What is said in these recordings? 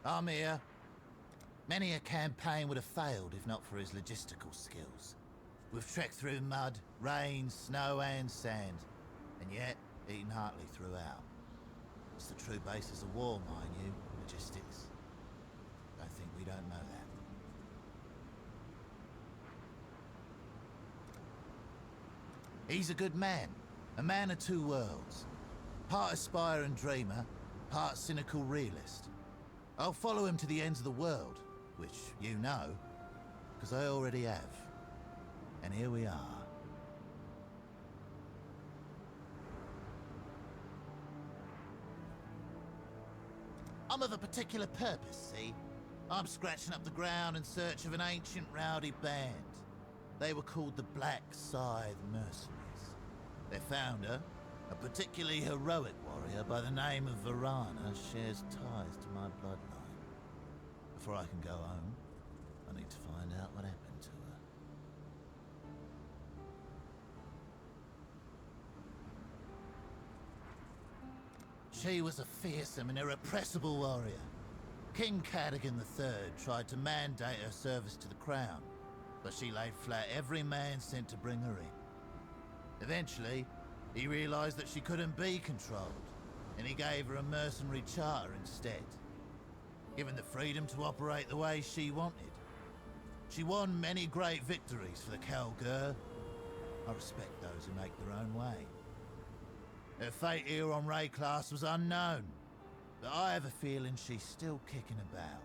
I'm here. Many a campaign would have failed if not for his logistical skills. We've trekked through mud, rain, snow and sand, and yet eaten heartily throughout. It's the true basis of war, mind you, logistics. Don't think we don't know that. He's a good man, a man of two worlds. Part aspire and dreamer, part cynical realist. I'll follow him to the ends of the world, which you know, because I already have. And here we are. I'm of a particular purpose, see? I'm scratching up the ground in search of an ancient rowdy band. They were called the Black Scythe Mercenaries. Their founder, a particularly heroic warrior by the name of Varana, shares ties to my bloodline. Before I can go home, I need to find out what happened to her. She was a fearsome and irrepressible warrior. King Cadogan III tried to mandate her service to the crown, but she laid flat every man sent to bring her in. Eventually, he realized that she couldn't be controlled, and he gave her a mercenary charter instead, given the freedom to operate the way she wanted. She won many great victories for the Kalgur. I respect those who make their own way. Her fate here on Рэklasta was unknown, but I have a feeling she's still kicking about.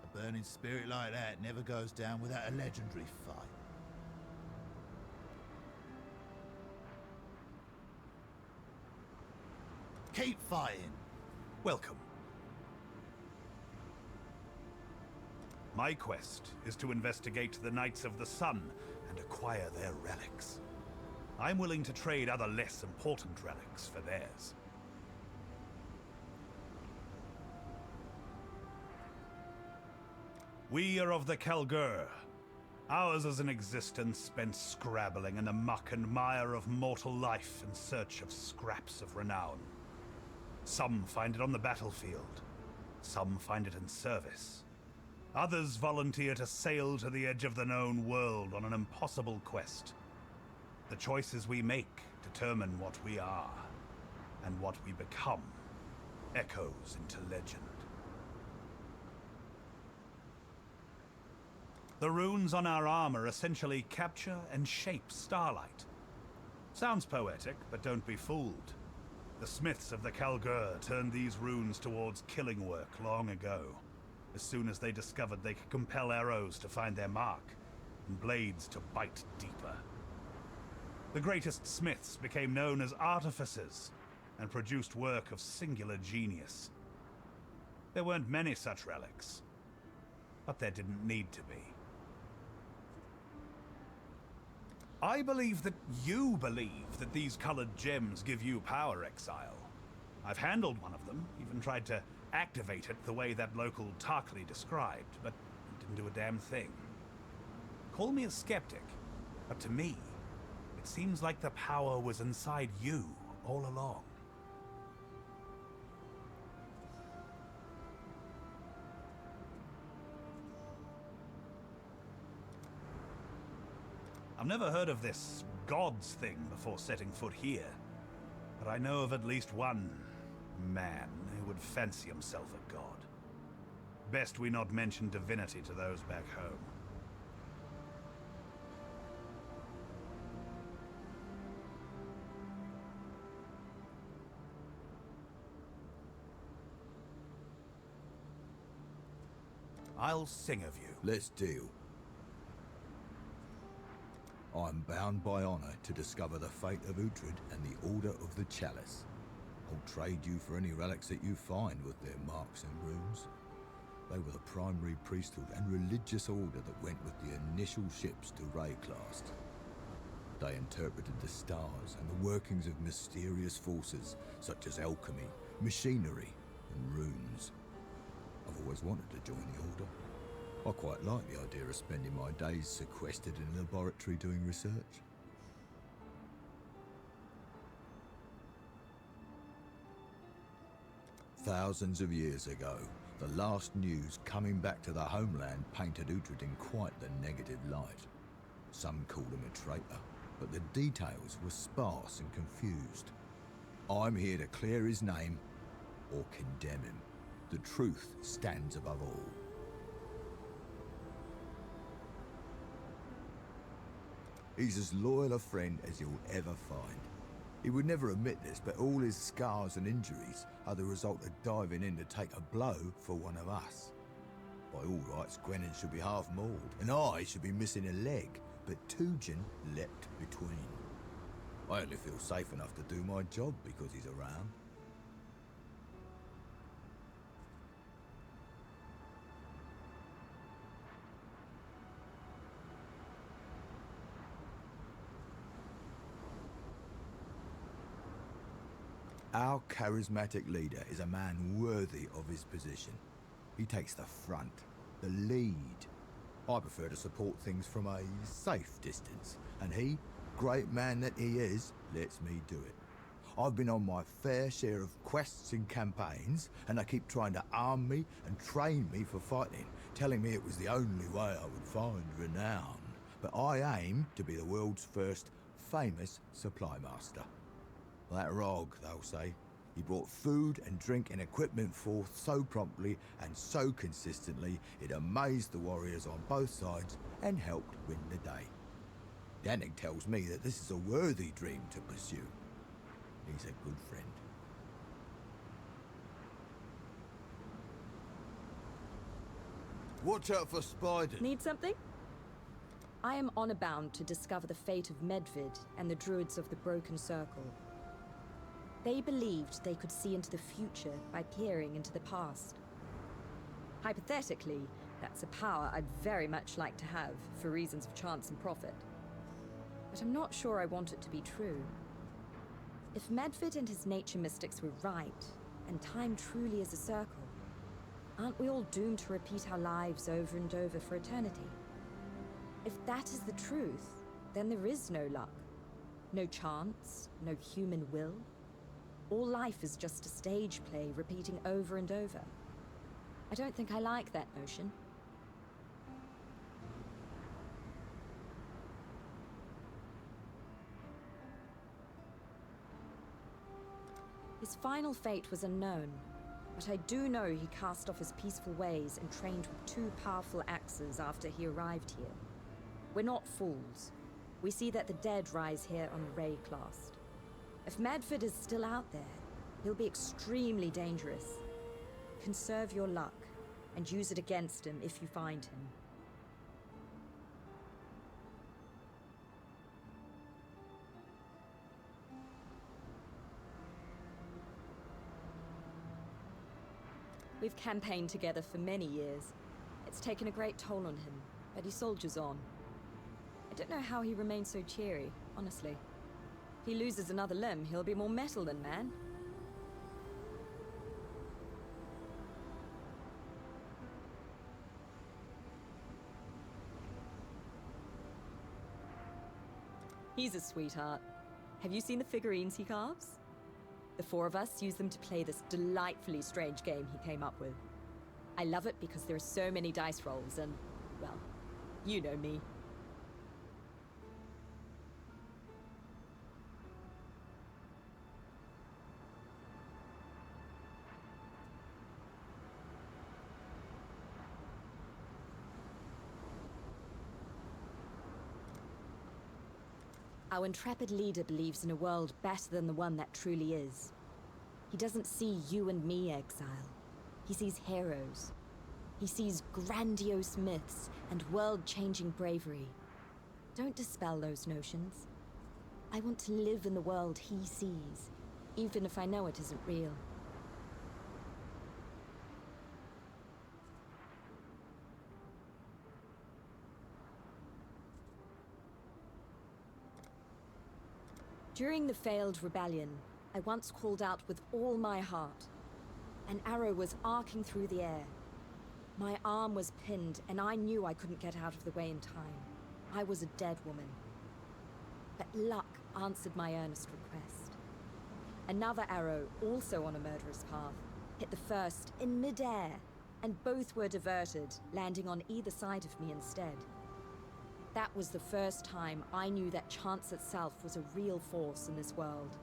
A burning spirit like that never goes down without a legendary fight. Keep fighting. Welcome. My quest is to investigate the Knights of the Sun and acquire their relics. I'm willing to trade other less important relics for theirs. We are of the Kalgur. Ours is an existence spent scrabbling in the muck and mire of mortal life in search of scraps of renown. Some find it on the battlefield. Some find it in service. Others volunteer to sail to the edge of the known world on an impossible quest. The choices we make determine what we are, and what we become echoes into legend. The runes on our armor essentially capture and shape starlight. Sounds poetic, but don't be fooled. The smiths of the Kalgur turned these runes towards killing work long ago, as soon as they discovered they could compel arrows to find their mark, and blades to bite deeper. The greatest smiths became known as artificers, and produced work of singular genius. There weren't many such relics, but there didn't need to be. I believe that you believe that these colored gems give you power, Exile. I've handled one of them, even tried to activate it the way that local Tarkly described, but it didn't do a damn thing. Call me a skeptic, but to me, it seems like the power was inside you all along. I've never heard of this gods thing before setting foot here, but I know of at least one man who would fancy himself a god. Best we not mention divinity to those back home. I'll sing of you. Let's deal. I'm bound by honor to discover the fate of Uhtred and the Order of the Chalice. I'll trade you for any relics that you find with their marks and runes. They were the primary priesthood and religious order that went with the initial ships to Рэklasta. They interpreted the stars and the workings of mysterious forces such as alchemy, machinery, and runes. I've always wanted to join the Order. I quite like the idea of spending my days sequestered in a laboratory doing research. Thousands of years ago, The last news coming back to the homeland painted Uhtred in quite the negative light. Some called him a traitor, but the details were sparse and confused. I'm here to clear his name or condemn him. The truth stands above all. He's as loyal a friend as you'll ever find. He would never admit this, but all his scars and injuries are the result of diving in to take a blow for one of us. By all rights, Gwenin should be half mauled, and I should be missing a leg, but Tujen leapt between. I only feel safe enough to do my job because he's around. Our charismatic leader is a man worthy of his position. He takes the front, the lead. I prefer to support things from a safe distance, and he, great man that he is, lets me do it. I've been on my fair share of quests and campaigns, and they keep trying to arm me and train me for fighting, telling me it was the only way I would find renown. But I aim to be the world's first famous supply master. That Rog, they'll say, he brought food and drink and equipment forth so promptly and so consistently it amazed the warriors on both sides and helped win the day. Danik tells me that this is a worthy dream to pursue. He's a good friend. Watch out for spiders. Need something? I am honor bound to discover the fate of Medvid and the druids of the Broken Circle. They believed they could see into the future by peering into the past. Hypothetically, that's a power I'd very much like to have for reasons of chance and profit. But I'm not sure I want it to be true. If Medvid and his nature mystics were right, and time truly is a circle, aren't we all doomed to repeat our lives over and over for eternity? If that is the truth, then there is no luck. No chance, no human will. All life is just a stage play repeating over and over. I don't think I like that notion. His final fate was unknown, but I do know he cast off his peaceful ways and trained with 2 powerful axes after he arrived here. We're not fools. We see that the dead rise here on Räklasta. If Medvid is still out there, he'll be extremely dangerous. Conserve your luck, and use it against him if you find him. We've campaigned together for many years. It's taken a great toll on him, but he soldiers on. I don't know how he remains so cheery, honestly. If he loses another limb, he'll be more metal than man. He's a sweetheart. Have you seen the figurines he carves? The 4 of us use them to play this delightfully strange game he came up with. I love it because there are so many dice rolls and, well, you know me. Our intrepid leader believes in a world better than the one that truly is. He doesn't see you and me, Exile. He sees heroes. He sees grandiose myths and world-changing bravery. Don't dispel those notions. I want to live in the world he sees, even if I know it isn't real. During the failed rebellion, I once called out with all my heart. An arrow was arcing through the air. My arm was pinned, and I knew I couldn't get out of the way in time. I was a dead woman. But luck answered my earnest request. Another arrow, also on a murderous path, hit the first in midair, and both were diverted, landing on either side of me instead. That was the first time I knew that chance itself was a real force in this world.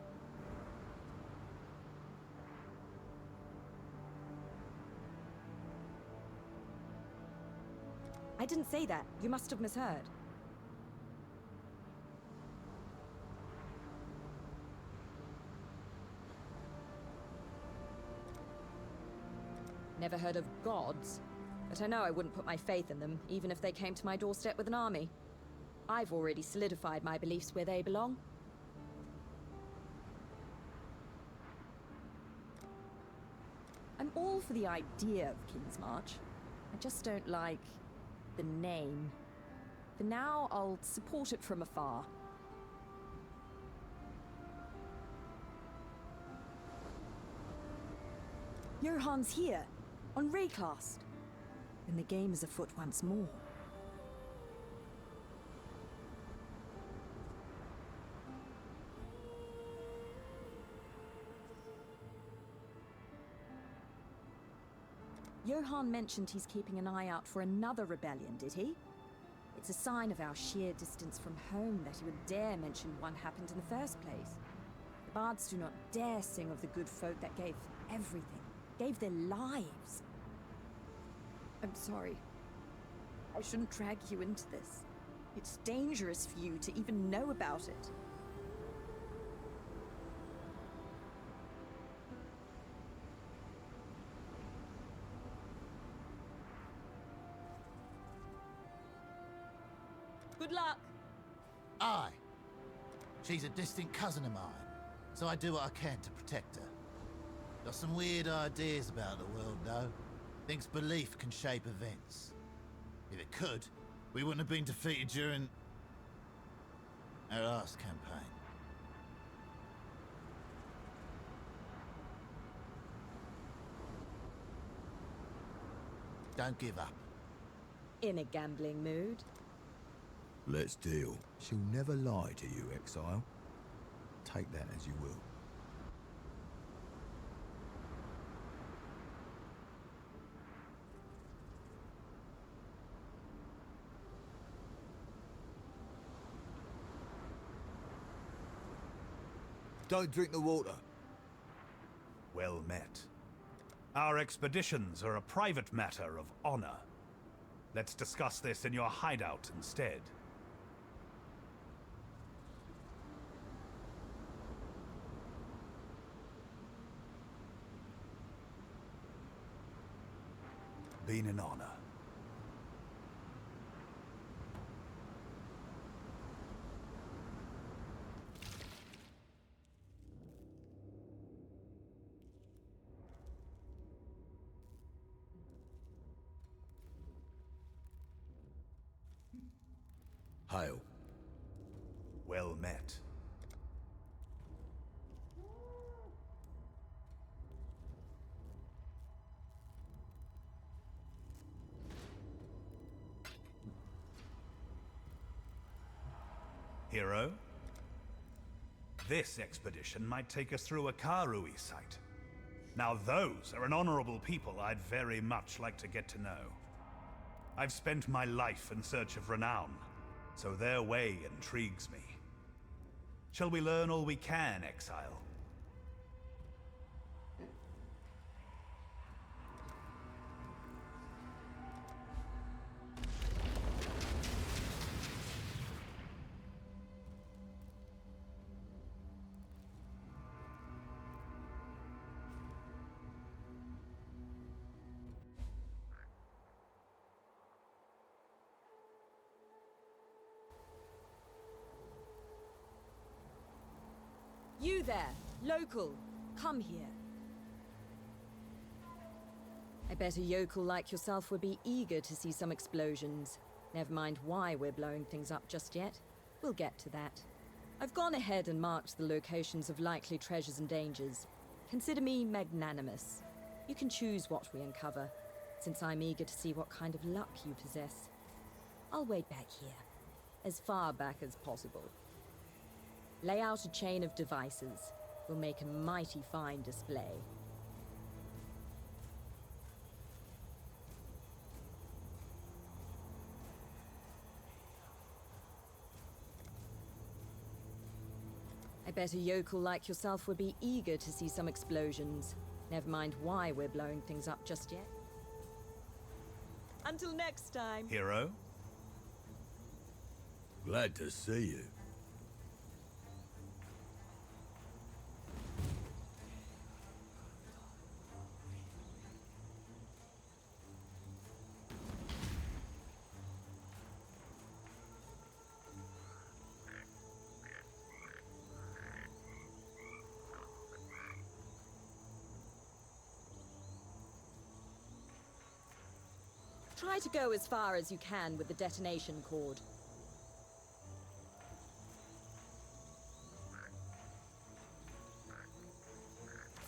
I didn't say that. You must have misheard. Never heard of gods, but I know I wouldn't put my faith in them, even if they came to my doorstep with an army. I've already solidified my beliefs where they belong. I'm all for the idea of King's March. I just don't like the name. For now, I'll support it from afar. Johann's here, on Räklasta, and the game is afoot once more. Johann mentioned he's keeping an eye out for another rebellion, did he? It's a sign of our sheer distance from home that he would dare mention one happened in the first place. The bards do not dare sing of the good folk that gave everything, gave their lives. I'm sorry. I shouldn't drag you into this. It's dangerous for you to even know about it. Good luck. Aye. She's a distant cousin of mine, so I do what I can to protect her. Got some weird ideas about the world, though. Thinks belief can shape events. If it could, we wouldn't have been defeated during our last campaign. Don't give up. In a gambling mood? Let's deal. She'll never lie to you, Exile. Take that as you will. Don't drink the water. Well met. Our expeditions are a private matter of honor. Let's discuss this in your hideout instead. Been an honor. Hail. Well met. Hero? This expedition might take us through a Karui site. Now those are an honorable people I'd very much like to get to know. I've spent my life in search of renown, so their way intrigues me. Shall we learn all we can, Exile? You there, local, come here. I bet a yokel like yourself would be eager to see some explosions. Never mind why we're blowing things up just yet. We'll get to that. I've gone ahead and marked the locations of likely treasures and dangers. Consider me magnanimous. You can choose what we uncover, since I'm eager to see what kind of luck you possess. I'll wait back here, as far back as possible. Lay out a chain of devices. We'll make a mighty fine display. bet a yokel like yourself would be eager to see some explosions. Never mind why we're blowing things up just yet. Until next time. Hero? Glad to see you. Try to go as far as you can with the detonation cord.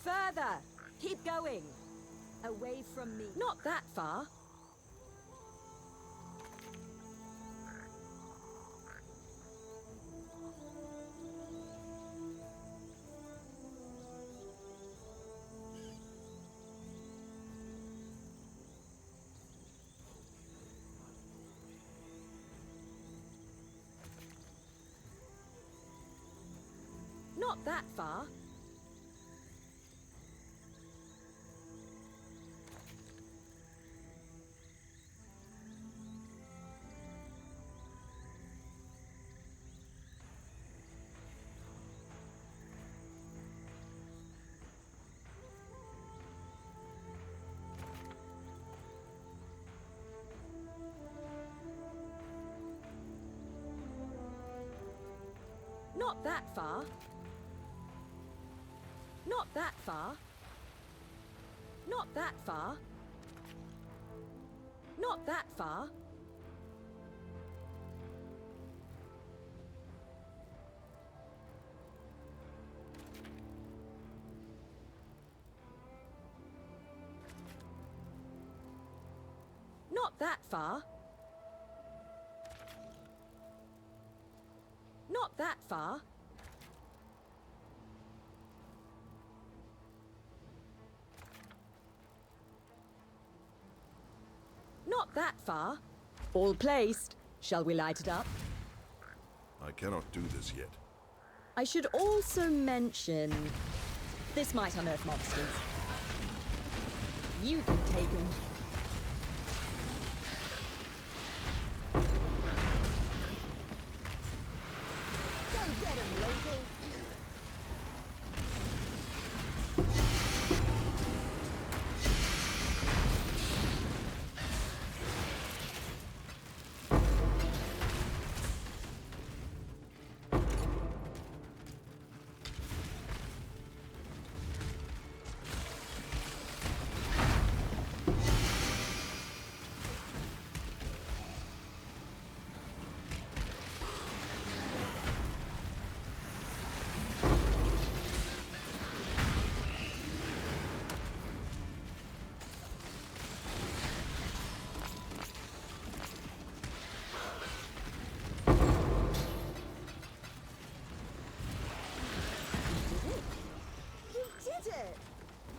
Further! Keep going! Away from me. Not that far. Not that far. Not that far. Not that far. Not that far. Not that far. Not that far. Not that far. Not that far. All placed. Shall we light it up? I cannot do this yet. I should also mention... this might unearth monsters. You can take them. Go get them, local!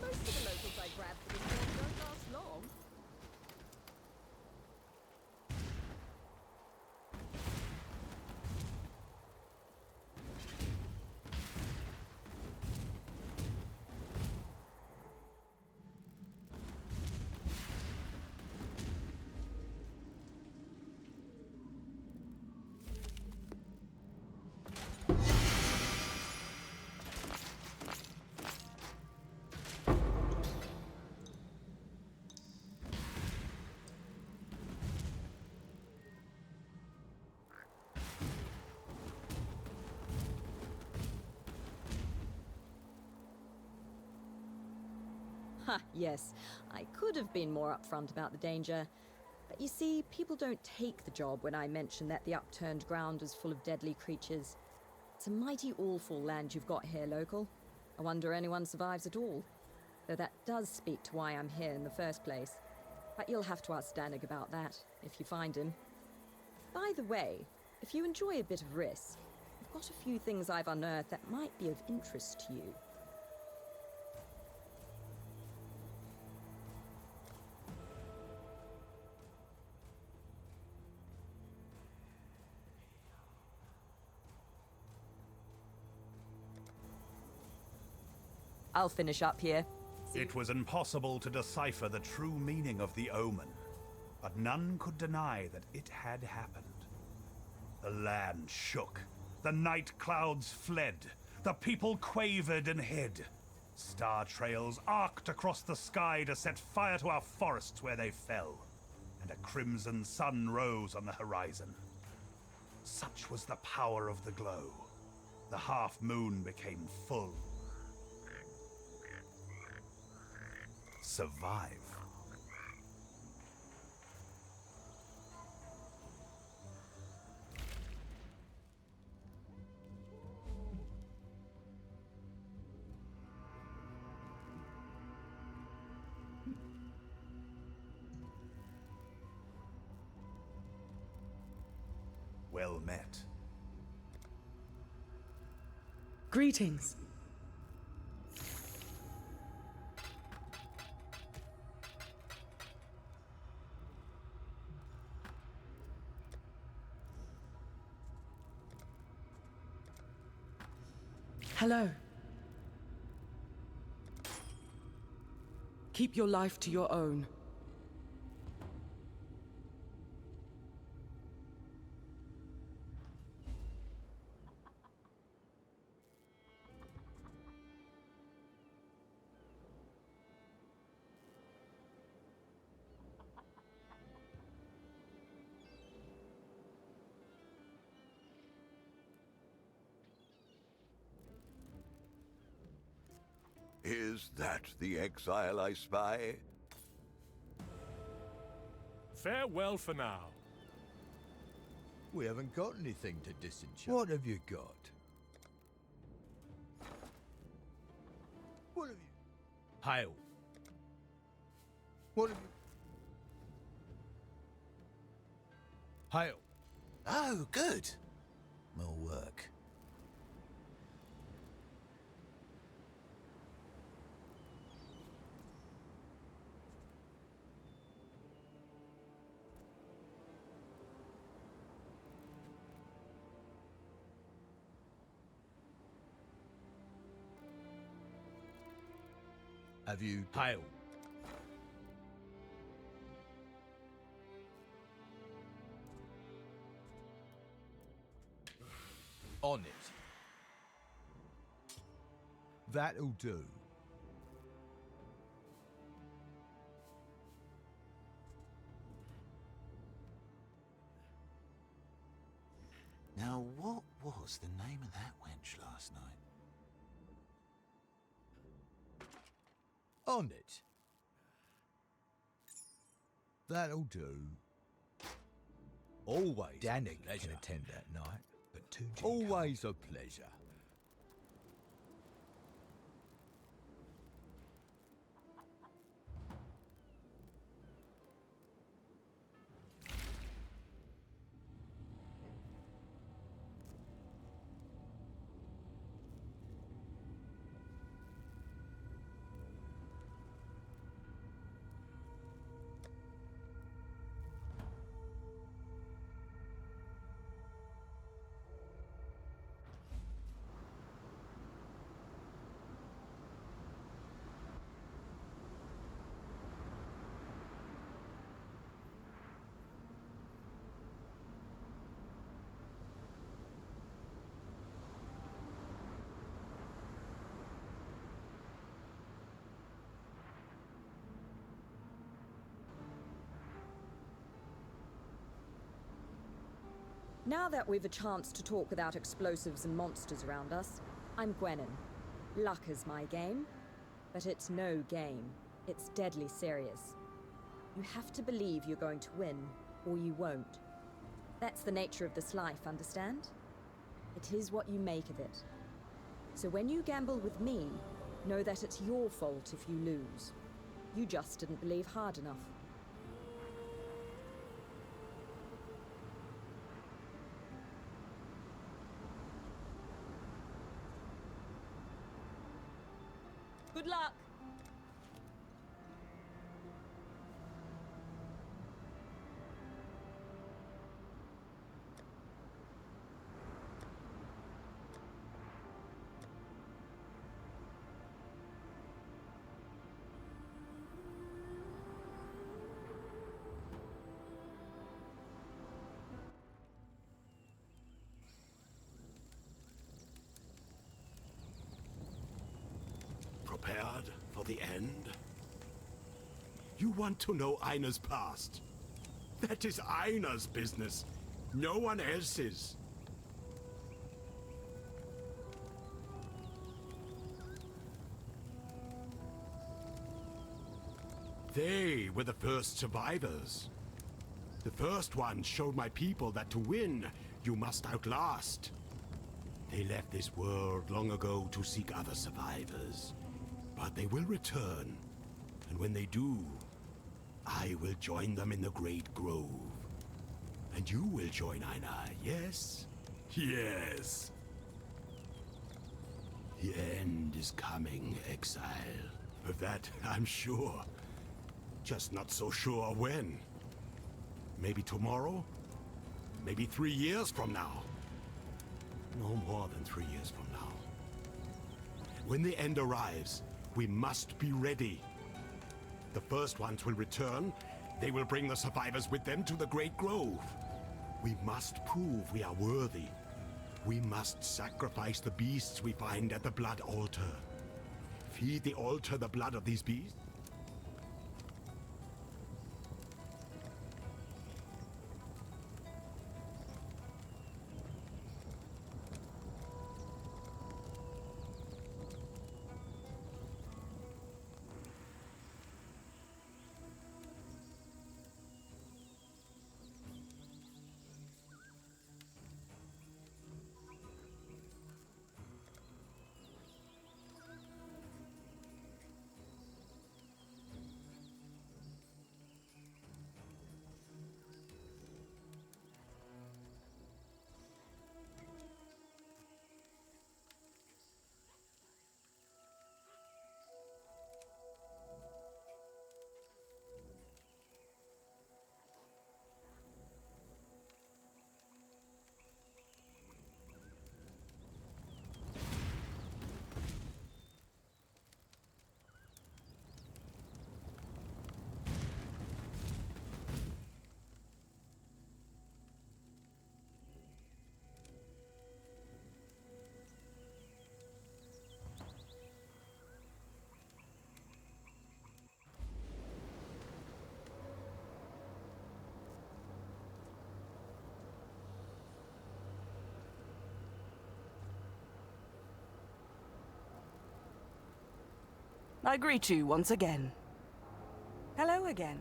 Most of the locals I grabbed for this one don't last long. Ha, yes. I could have been more upfront about the danger. But you see, people don't take the job when I mention that the upturned ground is full of deadly creatures. It's a mighty awful land you've got here, local. I wonder anyone survives at all. Though that does speak to why I'm here in the first place. But you'll have to ask Danig about that, if you find him. By the way, if you enjoy a bit of risk, I've got a few things I've unearthed that might be of interest to you. I'll finish up here. It was impossible to decipher the true meaning of the omen, but none could deny that it had happened. The land shook, the night clouds fled, the people quavered and hid. Star trails arced across the sky to set fire to our forests where they fell, and a crimson sun rose on the horizon. Such was the power of the glow. The half-moon became full. Survive. Well met. Greetings. Hello. Keep your life to your own. Is that the exile I spy? Farewell for now. We haven't got anything to disenchant. What have you got? What have you... Hail. What have you... Hail. Oh, good. More work. Have you... Hail. On it. That'll do. Now, what was the name of that wench last night? On it. That'll do. Always. Danny can attend that night, but always a pleasure. Now that we've a chance to talk without explosives and monsters around us, I'm Gwennon. Luck is my game, but it's no game. It's deadly serious. You have to believe you're going to win, or you won't. That's the nature of this life, understand? It is what you make of it. So when you gamble with me, know that it's your fault if you lose. You just didn't believe hard enough. Good luck! for the end? You want to know Aina's past? That is Aina's business, no one else's. They were the first survivors. The first ones showed my people that to win, you must outlast. They left this world long ago to seek other survivors. But they will return. And when they do, I will join them in the Great Grove. And you will join Aina, yes? Yes. The end is coming, Exile. Of that, I'm sure. Just not so sure when. Maybe tomorrow? Maybe 3 years from now? No more than 3 years from now. When the end arrives, we must be ready. The first ones will return. They will bring the survivors with them to the Great Grove. We must prove we are worthy. We must sacrifice the beasts we find at the blood altar. Feed the altar the blood of these beasts. I greet you once again. Hello again.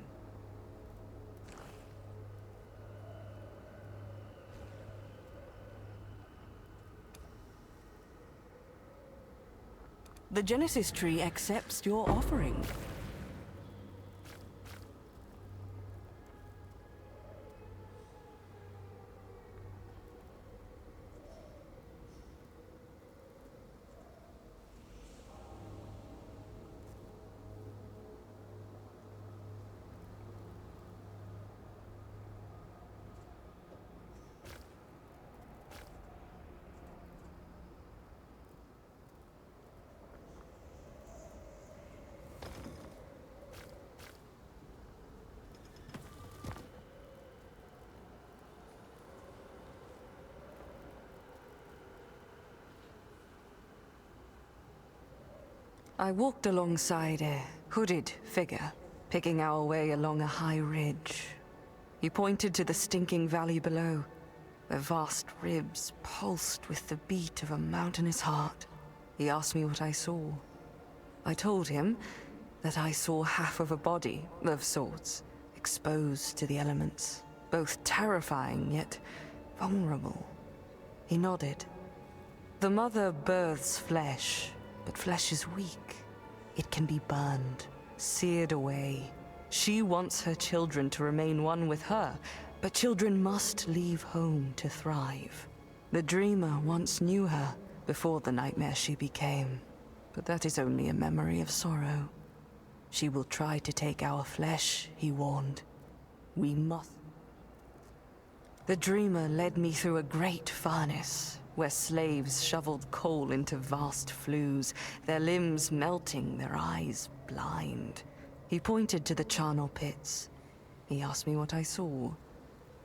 The Genesis tree accepts your offering. I walked alongside a hooded figure, picking our way along a high ridge. He pointed to the stinking valley below, where vast ribs pulsed with the beat of a mountainous heart. He asked me what I saw. I told him that I saw half of a body, of sorts, exposed to the elements, both terrifying yet vulnerable. He nodded. The mother births flesh, but flesh is weak. It can be burned, seared away. She wants her children to remain one with her, but children must leave home to thrive. The dreamer once knew her before the nightmare she became, but that is only a memory of sorrow. She will try to take our flesh, he warned. We must. The dreamer led me through a great furnace, where slaves shoveled coal into vast flues, their limbs melting, their eyes blind. He pointed to the charnel pits. He asked me what I saw.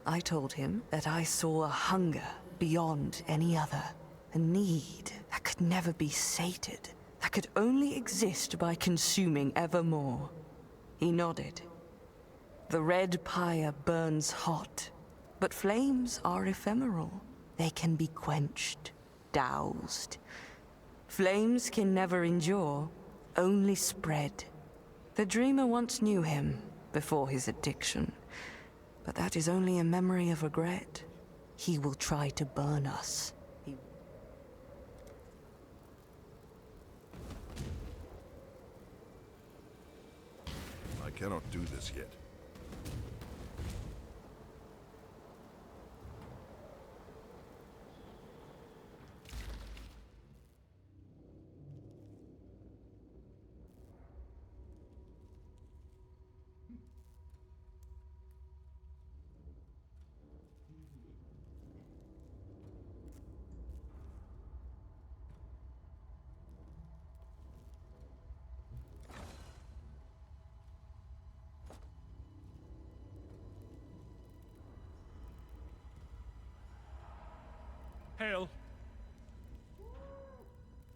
I told him that I saw a hunger beyond any other, a need that could never be sated, that could only exist by consuming evermore. He nodded. The red pyre burns hot, but flames are ephemeral. They can be quenched, doused. Flames can never endure, only spread. The dreamer once knew him before his addiction, but that is only a memory of regret. He will try to burn us. I cannot do this yet. Hail.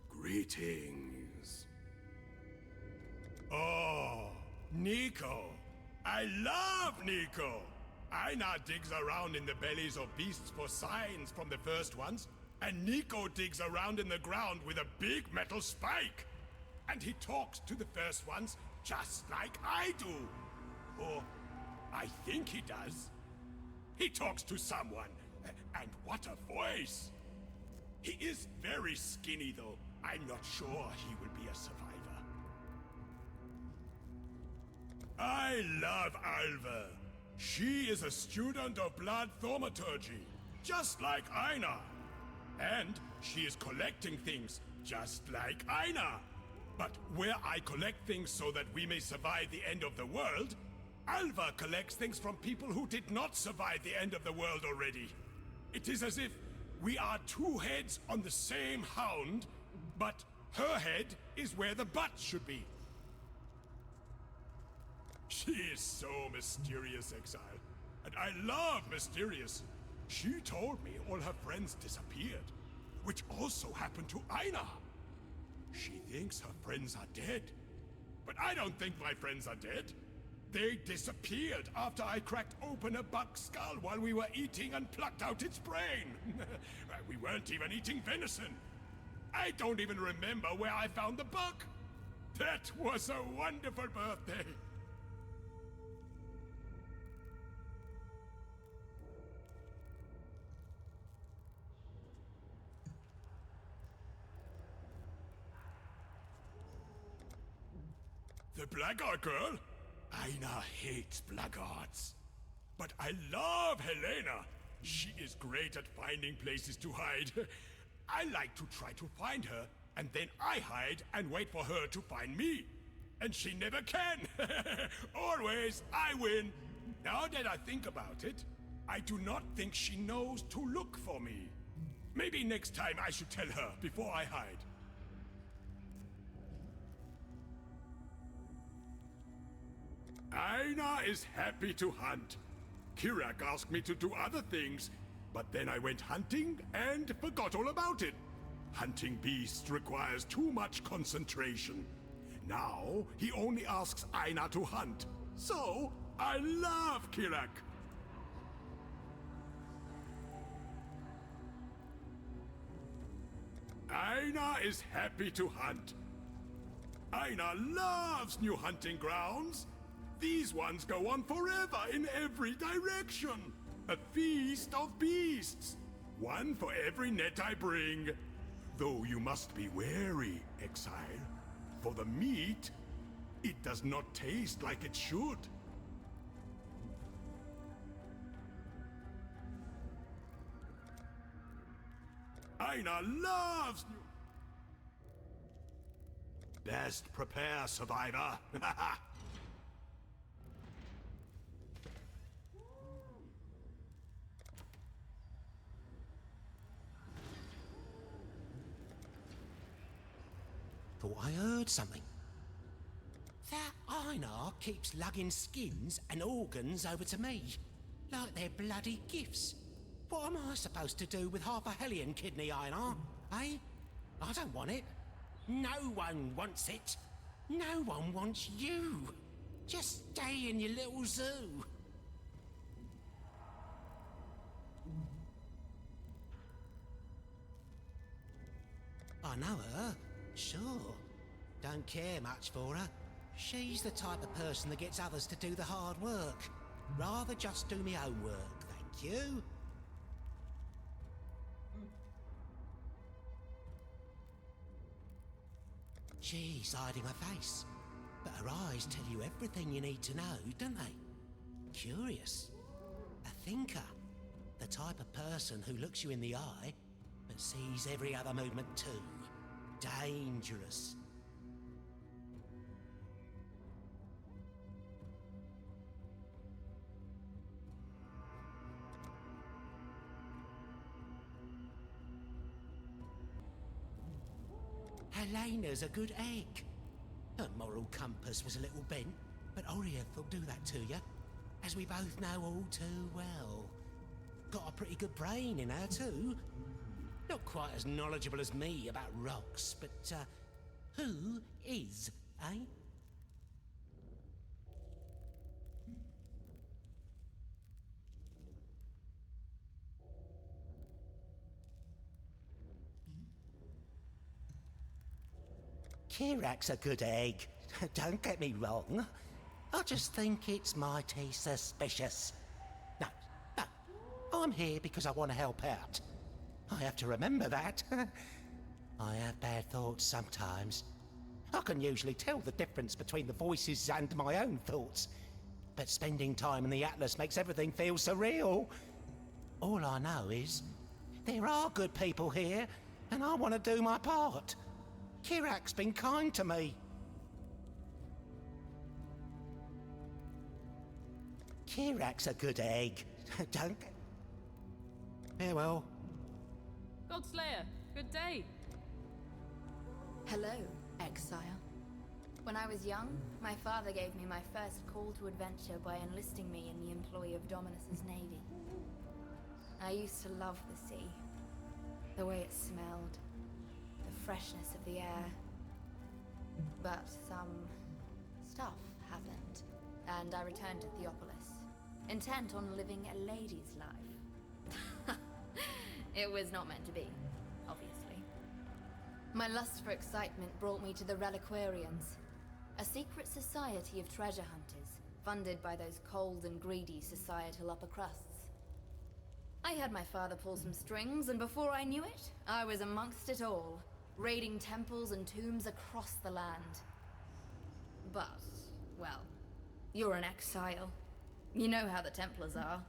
Greetings. Oh, Nico. I love Nico. Einar digs around in the bellies of beasts for signs from the first ones, and Nico digs around in the ground with a big metal spike. And he talks to the first ones just like I do. Or I think he does. He talks to someone, and what a voice! He is very skinny, though. I'm not sure he will be a survivor. I love Alva. She is a student of blood thaumaturgy, just like Einar. And she is collecting things, just like Einar. But where I collect things so that we may survive the end of the world, Alva collects things from people who did not survive the end of the world already. It is as if we are two heads on the same hound, but her head is where the butt should be. She is so mysterious, Exile. And I love mysterious. She told me all her friends disappeared, which also happened to Einar. She thinks her friends are dead. But I don't think my friends are dead. They disappeared after I cracked open a buck's skull while we were eating and plucked out its brain. We weren't even eating venison. I don't even remember where I found the buck. That was a wonderful birthday. The blackguard girl? Einar hates blackguards. But I love Helena. She is great at finding places to hide. I like to try to find her, and then I hide and wait for her to find me. And she never can. Always, I win. Now that I think about it, I do not think she knows to look for me. Maybe next time I should tell her before I hide. Einar is happy to hunt. Kirak asked me to do other things, but then I went hunting and forgot all about it. Hunting beasts requires too much concentration. Now, he only asks Einar to hunt. So, I love Kirak. Einar is happy to hunt. Einar loves new hunting grounds. These ones go on forever in every direction. A feast of beasts. One for every net I bring. Though you must be wary, Exile. For the meat, it does not taste like it should. Einar loves new... Best prepare, survivor. Thought I heard something. That Einar keeps lugging skins and organs over to me, like they're bloody gifts. What am I supposed to do with half a Hellion kidney, Einar? Eh? I don't want it. No one wants it. No one wants you. Just stay in your little zoo. I know her, sure. Don't care much for her. She's the type of person that gets others to do the hard work. Rather just do my own work, thank you. She's hiding her face, but her eyes tell you everything you need to know, don't they? Curious. A thinker. The type of person who looks you in the eye, but sees every other movement too. Dangerous. Helena's a good egg. Her moral compass was a little bent, but Oriath will do that to you, as we both know all too well. Got a pretty good brain in her too. Not quite as knowledgeable as me about rocks, but who is, eh? Kirak's a good egg. Don't get me wrong. I just think it's mighty suspicious. No. I'm here because I want to help out. I have to remember that. I have bad thoughts sometimes. I can usually tell the difference between the voices and my own thoughts. But spending time in the Atlas makes everything feel surreal. All I know is there are good people here, and I want to do my part. Kirak's been kind to me. Kirak's a good egg. Don't... Farewell. Godslayer, good day. Hello, Exile. When I was young, my father gave me my first call to adventure by enlisting me in the employ of Dominus's navy. I used to love the sea. The way it smelled. The freshness of the air. But some stuff happened, and I returned to Theopolis, intent on living a lady's life. It was not meant to be, obviously. My lust for excitement brought me to the Reliquarians, a secret society of treasure hunters, funded by those cold and greedy societal upper crusts. I had my father pull some strings, and before I knew it, I was amongst it all, raiding temples and tombs across the land. But, well, you're an exile. You know how the Templars are.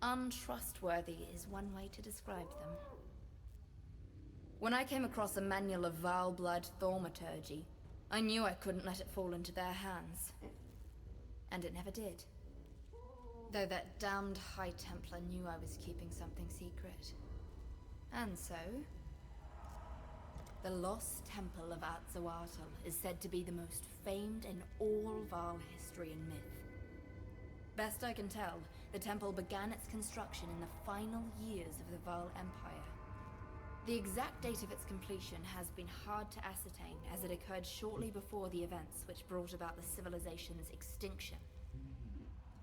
Untrustworthy is one way to describe them. When I came across a manual of vile blood thaumaturgy, I knew I couldn't let it fall into their hands. And it never did. Though that damned High Templar knew I was keeping something secret. And so... the Lost Temple of Atzoatl is said to be the most famed in all Val history and myth. Best I can tell, the temple began its construction in the final years of the Val Empire. The exact date of its completion has been hard to ascertain, as it occurred shortly before the events which brought about the civilization's extinction.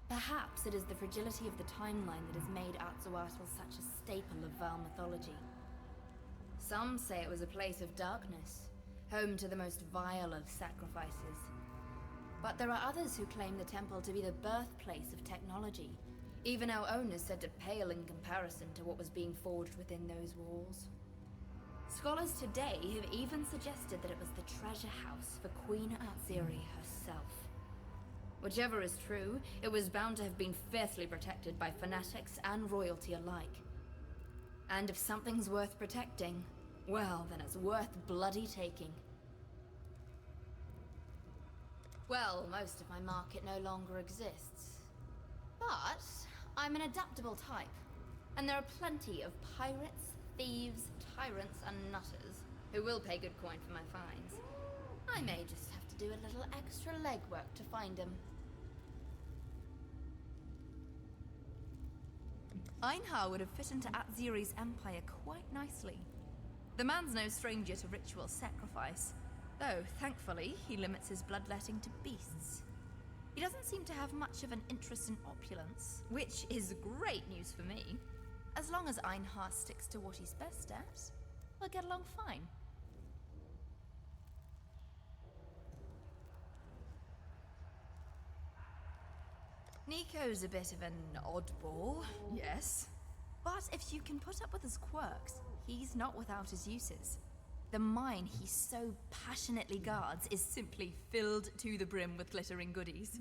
Perhaps it is the fragility of the timeline that has made Atzoatl such a staple of Val mythology. Some say it was a place of darkness, home to the most vile of sacrifices. But there are others who claim the temple to be the birthplace of technology. Even our own is said to pale in comparison to what was being forged within those walls. Scholars today have even suggested that it was the treasure house for Queen Atziri herself. Whichever is true, it was bound to have been fiercely protected by fanatics and royalty alike. And if something's worth protecting, well, then it's worth bloody taking. Well, most of my market no longer exists. But I'm an adaptable type, and there are plenty of pirates, thieves, tyrants, and nutters who will pay good coin for my finds. I may just have to do a little extra legwork to find them. Einhar would have fit into Atziri's empire quite nicely. The man's no stranger to ritual sacrifice, though, thankfully, he limits his bloodletting to beasts. He doesn't seem to have much of an interest in opulence, which is great news for me. As long as Einhar sticks to what he's best at, we'll get along fine. Nico's a bit of an oddball, yes. But if you can put up with his quirks, he's not without his uses. The mine he so passionately guards is simply filled to the brim with glittering goodies.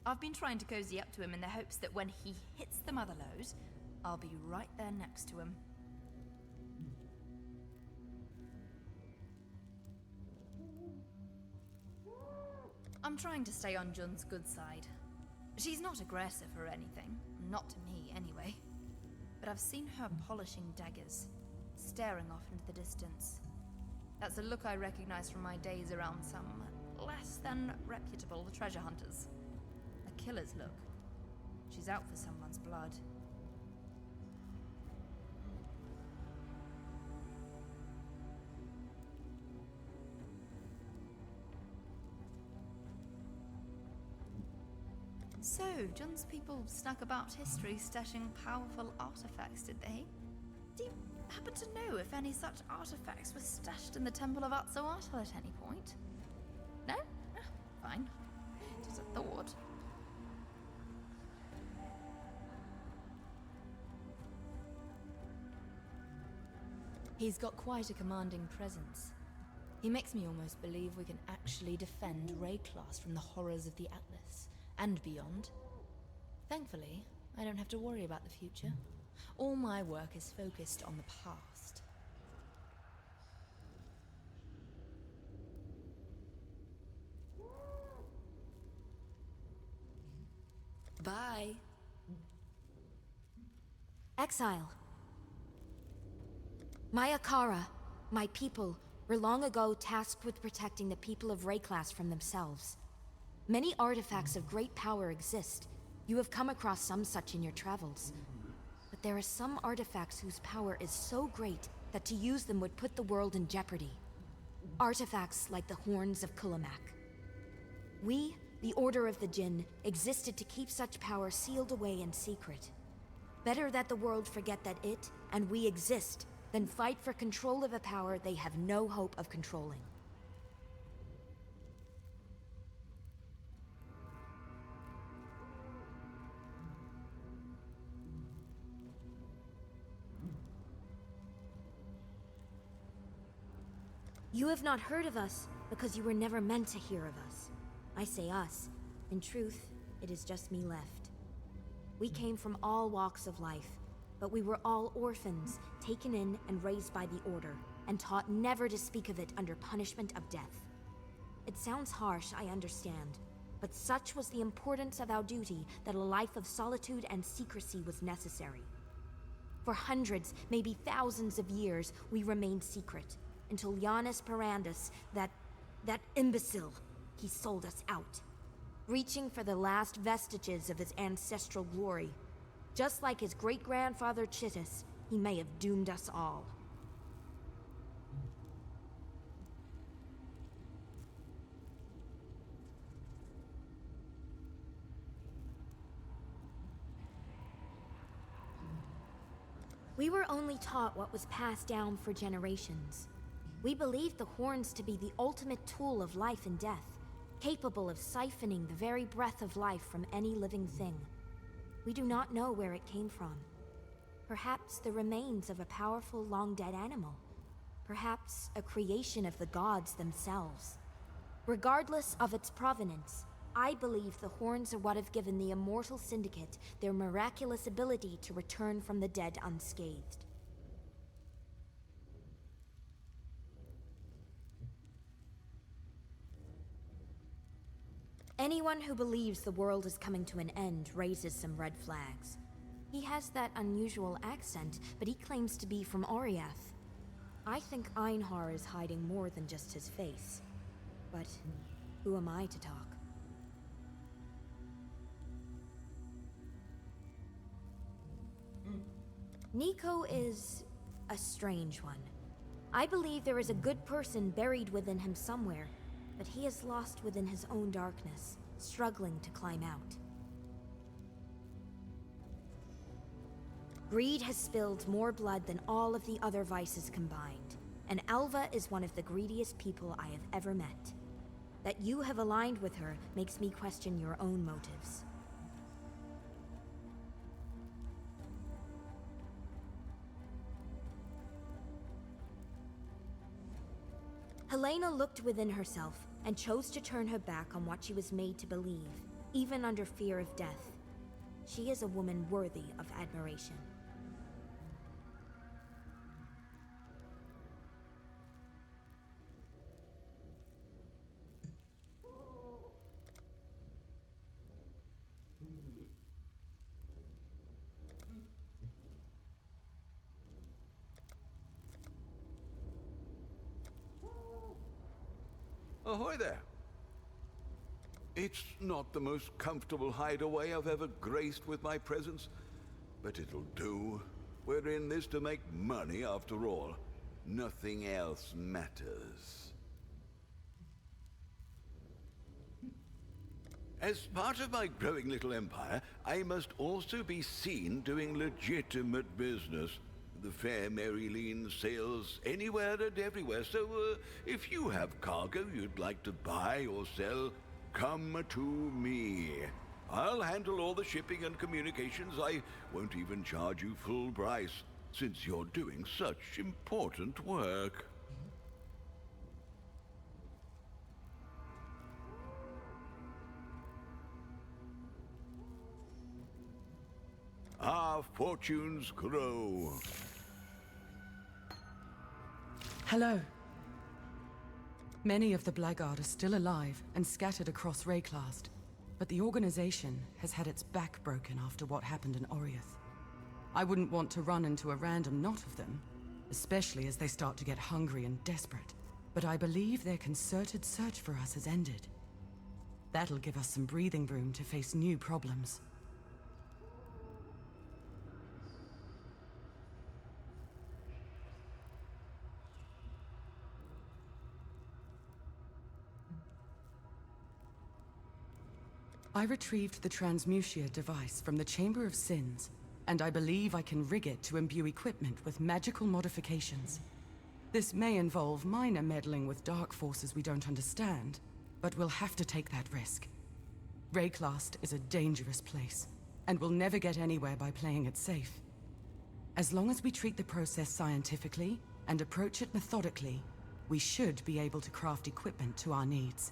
I've been trying to cozy up to him in the hopes that when he hits the mother lode, I'll be right there next to him. I'm trying to stay on Jun's good side. She's not aggressive or anything, not to me anyway. But I've seen her polishing daggers, staring off into the distance. That's a look I recognize from my days around some less than reputable treasure hunters. A killer's look. She's out for someone's blood. So, Jun's people snuck about history stashing powerful artifacts, did they? Do you happen to know if any such artifacts were stashed in the Temple of Atzoatl at any point? No? Ah, fine. Just a thought. He's got quite a commanding presence. He makes me almost believe we can actually defend Рэklasta from the horrors of the Atlas, and beyond. Thankfully, I don't have to worry about the future. All my work is focused on the past. Bye. Exile. My Akara, my people, were long ago tasked with protecting the people of Рэklasta from themselves. Many artifacts of great power exist. You have come across some such in your travels. But there are some artifacts whose power is so great that to use them would put the world in jeopardy. Artifacts like the Horns of Kulamak. We, the Order of the Jinn, existed to keep such power sealed away in secret. Better that the world forget that it, and we exist, than fight for control of a power they have no hope of controlling. You have not heard of us because you were never meant to hear of us. I say us. In truth, it is just me left. We came from all walks of life, but we were all orphans, taken in and raised by the Order, and taught never to speak of it under punishment of death. It sounds harsh, I understand, but such was the importance of our duty that a life of solitude and secrecy was necessary. For hundreds, maybe thousands of years, we remained secret, until Giannis Parandus, that imbecile, he sold us out. Reaching for the last vestiges of his ancestral glory. Just like his great-grandfather Chittus, he may have doomed us all. We were only taught what was passed down for generations. We believed the horns to be the ultimate tool of life and death, capable of siphoning the very breath of life from any living thing. We do not know where it came from. Perhaps the remains of a powerful, long-dead animal. Perhaps a creation of the gods themselves. Regardless of its provenance, I believe the horns are what have given the Immortal Syndicate their miraculous ability to return from the dead unscathed. Anyone who believes the world is coming to an end raises some red flags. He has that unusual accent, but he claims to be from Oriath. I think Einhar is hiding more than just his face. But who am I to talk? Nico is a strange one. I believe there is a good person buried within him somewhere, but he is lost within his own darkness, struggling to climb out. Greed has spilled more blood than all of the other vices combined, and Alva is one of the greediest people I have ever met. That you have aligned with her makes me question your own motives. Helena looked within herself and chose to turn her back on what she was made to believe, even under fear of death. She is a woman worthy of admiration. Ahoy there. It's not the most comfortable hideaway I've ever graced with my presence, but it'll do. We're in this to make money after all. Nothing else matters. As part of my growing little empire, I must also be seen doing legitimate business. The fair Maryleen sails anywhere and everywhere, so if you have cargo you'd like to buy or sell, come to me. I'll handle all the shipping and communications. I won't even charge you full price, since you're doing such important work. Our fortunes grow. Hello. Many of the Blackguard are still alive and scattered across Рэкласта, but the organization has had its back broken after what happened in Oriath. I wouldn't want to run into a random knot of them, especially as they start to get hungry and desperate, but I believe their concerted search for us has ended. That'll give us some breathing room to face new problems. I retrieved the Transmutia device from the Chamber of Sins, and I believe I can rig it to imbue equipment with magical modifications. This may involve minor meddling with dark forces we don't understand, but we'll have to take that risk. Рэкласта is a dangerous place, and we'll never get anywhere by playing it safe. As long as we treat the process scientifically and approach it methodically, we should be able to craft equipment to our needs.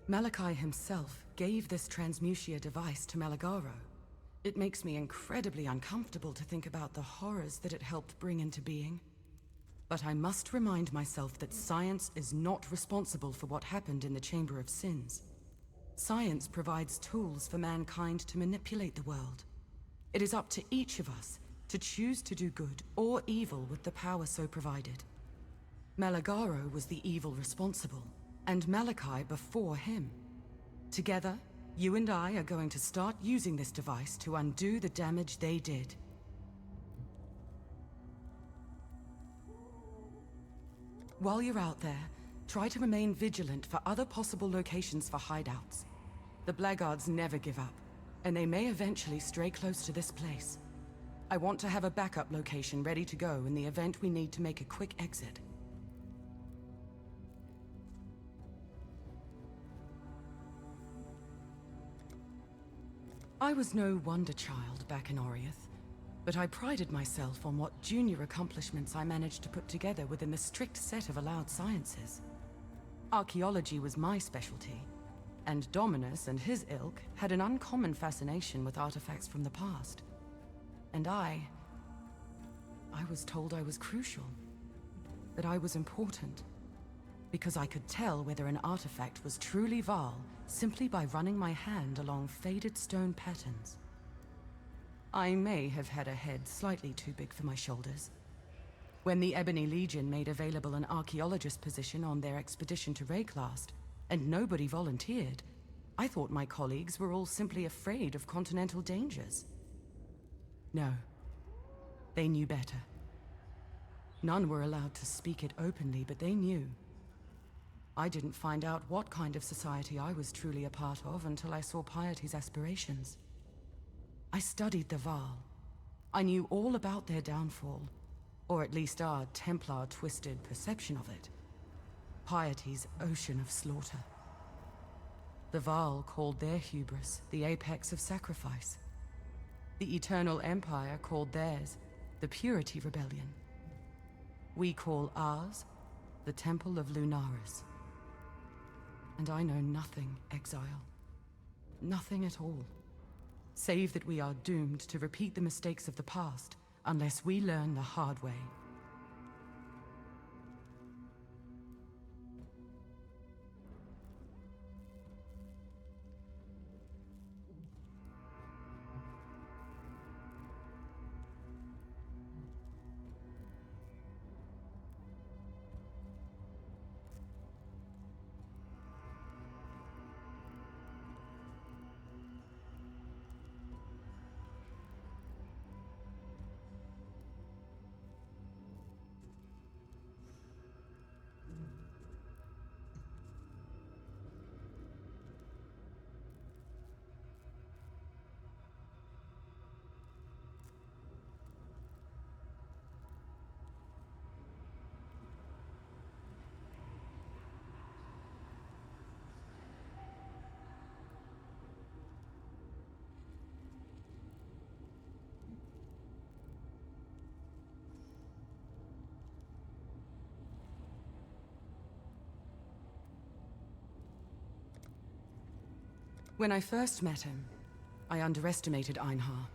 Malachi himself gave this Transmutia device to Malagaro. It makes me incredibly uncomfortable to think about the horrors that it helped bring into being. But I must remind myself that science is not responsible for what happened in the Chamber of Sins. Science provides tools for mankind to manipulate the world. It is up to each of us to choose to do good or evil with the power so provided. Malagaro was the evil responsible, and Malachi before him. Together, you and I are going to start using this device to undo the damage they did. While you're out there, try to remain vigilant for other possible locations for hideouts. The Blackguards never give up, and they may eventually stray close to this place. I want to have a backup location ready to go in the event we need to make a quick exit. I was no wonder child back in Oriath, but I prided myself on what junior accomplishments I managed to put together within the strict set of allowed sciences. Archaeology was my specialty, and Dominus and his ilk had an uncommon fascination with artifacts from the past. And I was told I was crucial, that I was important, because I could tell whether an artifact was truly Val simply by running my hand along faded stone patterns. I may have had a head slightly too big for my shoulders. When the Ebony Legion made available an archaeologist position on their expedition to Рэкласта, and nobody volunteered, I thought my colleagues were all simply afraid of continental dangers. No, They knew better. None were allowed to speak it openly, but they knew. I didn't find out what kind of society I was truly a part of until I saw Piety's aspirations. I studied the Varl. I knew all about their downfall, or at least our Templar-twisted perception of it. Piety's ocean of slaughter. The Varl called their hubris the apex of sacrifice. The Eternal Empire called theirs the Purity Rebellion. We call ours the Temple of Lunaris. And I know nothing, Exile. Nothing at all. Save that we are doomed to repeat the mistakes of the past unless we learn the hard way. When I first met him, I underestimated Einhar.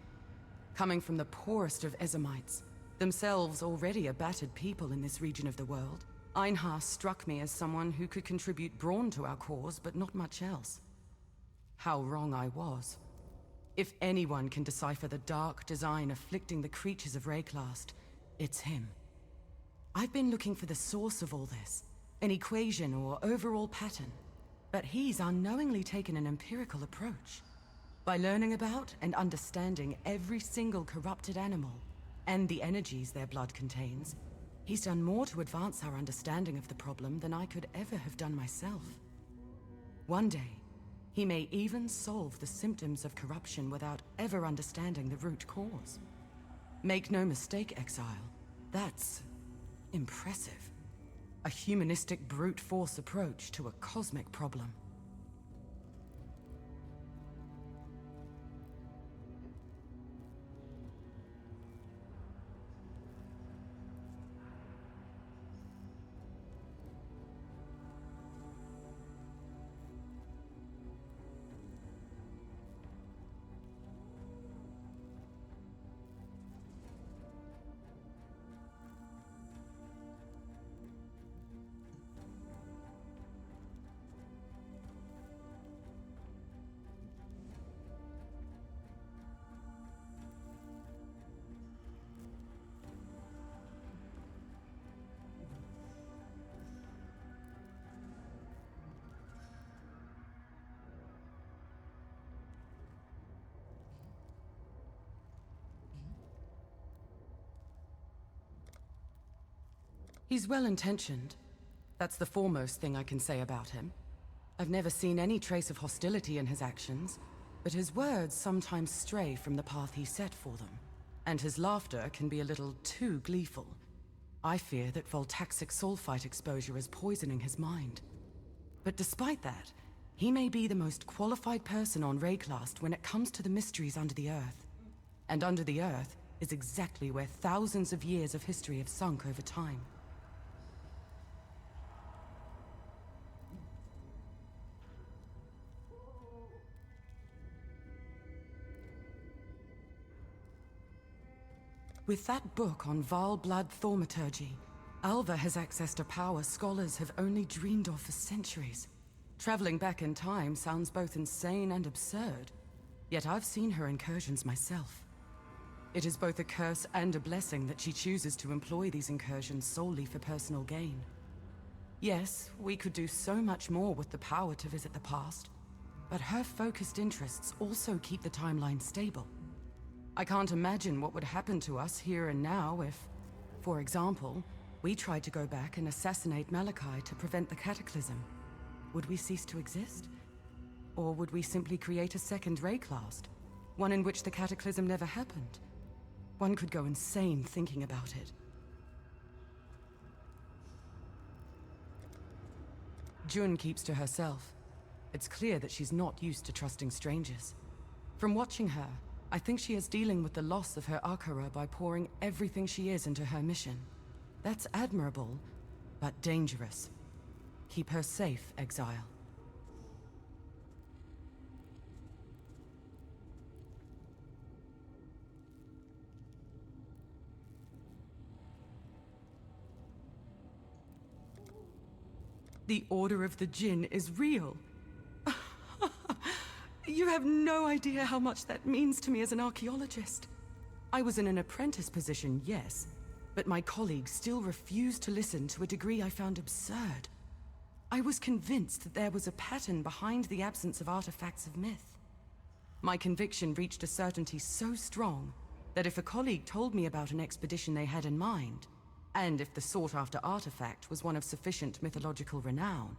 Coming from the poorest of Ezamites, themselves already a battered people in this region of the world, Einhar struck me as someone who could contribute brawn to our cause, but not much else. How wrong I was. If anyone can decipher the dark design afflicting the creatures of Рэklasta, it's him. I've been looking for the source of all this, an equation or overall pattern. But he's unknowingly taken an empirical approach. By learning about and understanding every single corrupted animal, and the energies their blood contains, he's done more to advance our understanding of the problem than I could ever have done myself. One day, he may even solve the symptoms of corruption without ever understanding the root cause. Make no mistake, Exile, that's impressive. A humanistic brute force approach to a cosmic problem. He's well-intentioned. That's the foremost thing I can say about him. I've never seen any trace of hostility in his actions, but his words sometimes stray from the path he set for them, and his laughter can be a little too gleeful. I fear that voltaxic sulfite exposure is poisoning his mind. But despite that, he may be the most qualified person on Рэklasta when it comes to the mysteries under the Earth. And under the Earth is exactly where thousands of years of history have sunk over time. With that book on Varl blood thaumaturgy, Alva has access to power scholars have only dreamed of for centuries. Traveling back in time sounds both insane and absurd, yet I've seen her incursions myself. It is both a curse and a blessing that she chooses to employ these incursions solely for personal gain. Yes, we could do so much more with the power to visit the past, but her focused interests also keep the timeline stable. I can't imagine what would happen to us here and now if, for example, we tried to go back and assassinate Malachi to prevent the cataclysm. Would we cease to exist? Or would we simply create a second Рэklast? One in which the cataclysm never happened? One could go insane thinking about it. Jun keeps to herself. It's clear that she's not used to trusting strangers. From watching her, I think she is dealing with the loss of her Akara by pouring everything she is into her mission. That's admirable, but dangerous. Keep her safe, Exile. The Order of the Jinn is real. You have no idea how much that means to me as an archaeologist. I was in an apprentice position, yes, but my colleagues still refused to listen to a degree I found absurd. I was convinced that there was a pattern behind the absence of artifacts of myth. My conviction reached a certainty so strong that if a colleague told me about an expedition they had in mind, and if the sought-after artifact was one of sufficient mythological renown,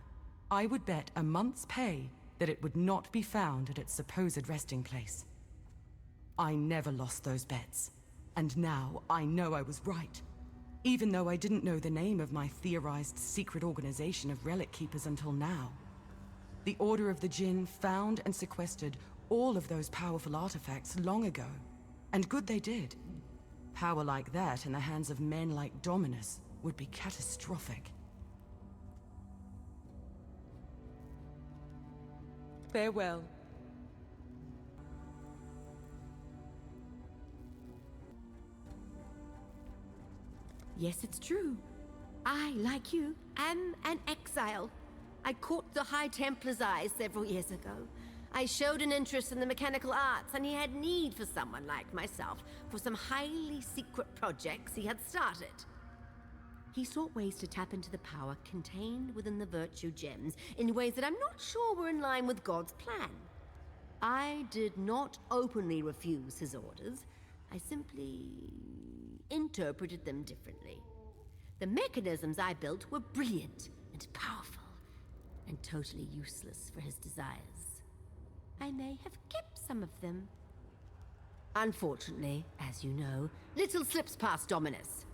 I would bet a month's pay that it would not be found at its supposed resting place. I never lost those bets, and now I know I was right, even though I didn't know the name of my theorized secret organization of relic keepers until now. The Order of the Jinn found and sequestered all of those powerful artifacts long ago, and good they did. Power like that in the hands of men like Dominus would be catastrophic. Farewell. Yes, it's true. I, like you, am an exile. I caught the High Templar's eye several years ago. I showed an interest in the mechanical arts, and he had need for someone like myself for some highly secret projects he had started. He sought ways to tap into the power contained within the virtue gems in ways that I'm not sure were in line with God's plan. I did not openly refuse his orders. I simply interpreted them differently. The mechanisms I built were brilliant and powerful, and totally useless for his desires. I may have kept some of them. Unfortunately, as you know, little slips past Dominus.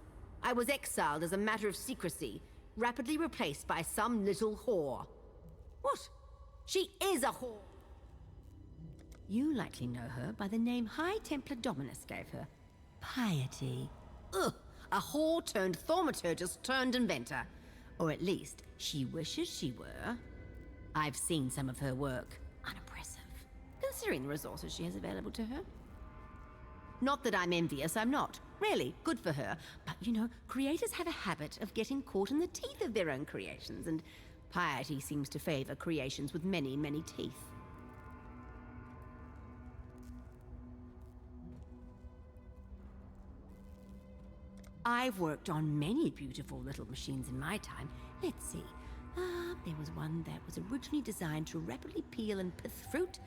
I was exiled as a matter of secrecy, rapidly replaced by some little whore. What? She is a whore! You likely know her by the name High Templar Dominus gave her. Piety. Ugh! A whore turned thaumaturgist turned inventor. Or at least, she wishes she were. I've seen some of her work. Unimpressive, considering the resources she has available to her. Not that I'm envious, I'm not. Really, good for her. But, you know, creators have a habit of getting caught in the teeth of their own creations, and piety seems to favor creations with many, many teeth. I've worked on many beautiful little machines in my time. Let's see. There was one that was originally designed to rapidly peel and pith fruit.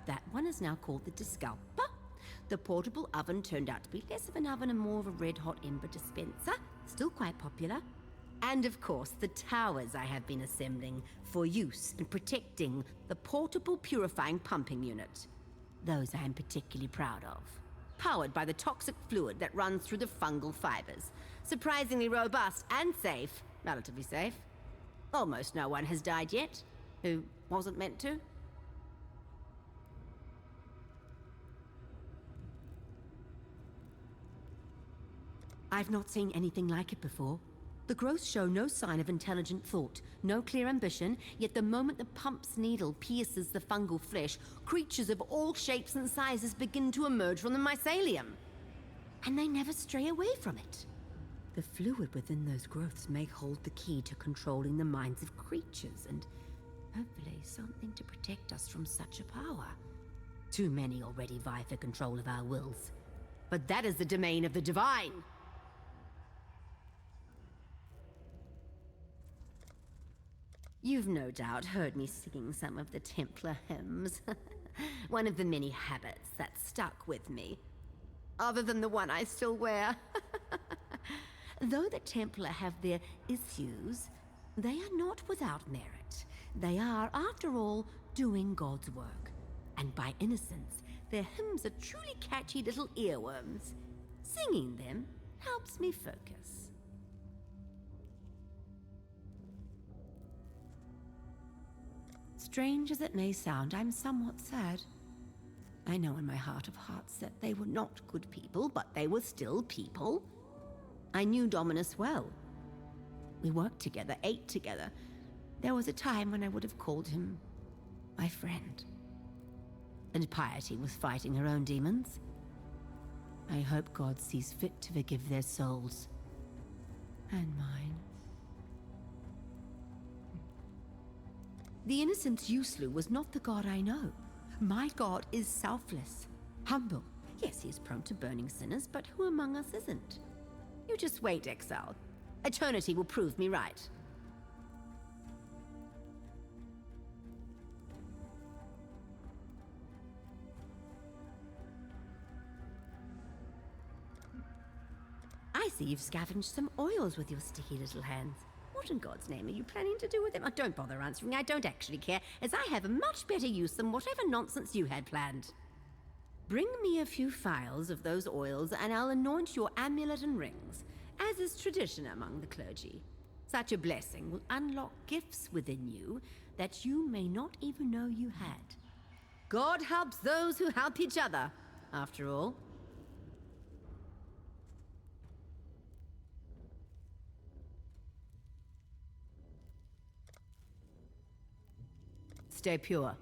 That one is now called the Discalper. The portable oven turned out to be less of an oven and more of a red-hot ember dispenser. Still quite popular. And of course, the towers I have been assembling for use in protecting the portable purifying pumping unit. Those I am particularly proud of. Powered by the toxic fluid that runs through the fungal fibers. Surprisingly robust and safe. Relatively safe. Almost no one has died yet. Who wasn't meant to. I've not seen anything like it before. The growths show no sign of intelligent thought, no clear ambition, yet the moment the pump's needle pierces the fungal flesh, creatures of all shapes and sizes begin to emerge from the mycelium. And they never stray away from it. The fluid within those growths may hold the key to controlling the minds of creatures, and hopefully something to protect us from such a power. Too many already vie for control of our wills. But that is the domain of the divine! You've no doubt heard me singing some of the Templar hymns. One of the many habits that stuck with me. other than the one I still wear. Though the Templar have their issues, they are not without merit. They are, after all, doing God's work. And by innocence, their hymns are truly catchy little earworms. Singing them helps me focus. Strange as it may sound, I'm somewhat sad. I know in my heart of hearts that they were not good people, but they were still people. I knew Dominus well. We worked together, ate together. There was a time when I would have called him my friend. And Piety was fighting her own demons. I hope God sees fit to forgive their souls. And mine. The innocent you slew was not the God I know. My God is selfless, humble. Yes, he is prone to burning sinners, but who among us isn't? You just wait, Exile. Eternity will prove me right. I see you've scavenged some oils with your sticky little hands. What in God's name are you planning to do with them? Oh, don't bother answering. I don't actually care, as I have a much better use than whatever nonsense you had planned. Bring me a few phials of those oils, and I'll anoint your amulet and rings, as is tradition among the clergy. Such a blessing will unlock gifts within you that you may not even know you had. God helps those who help each other, after all. Stay pure.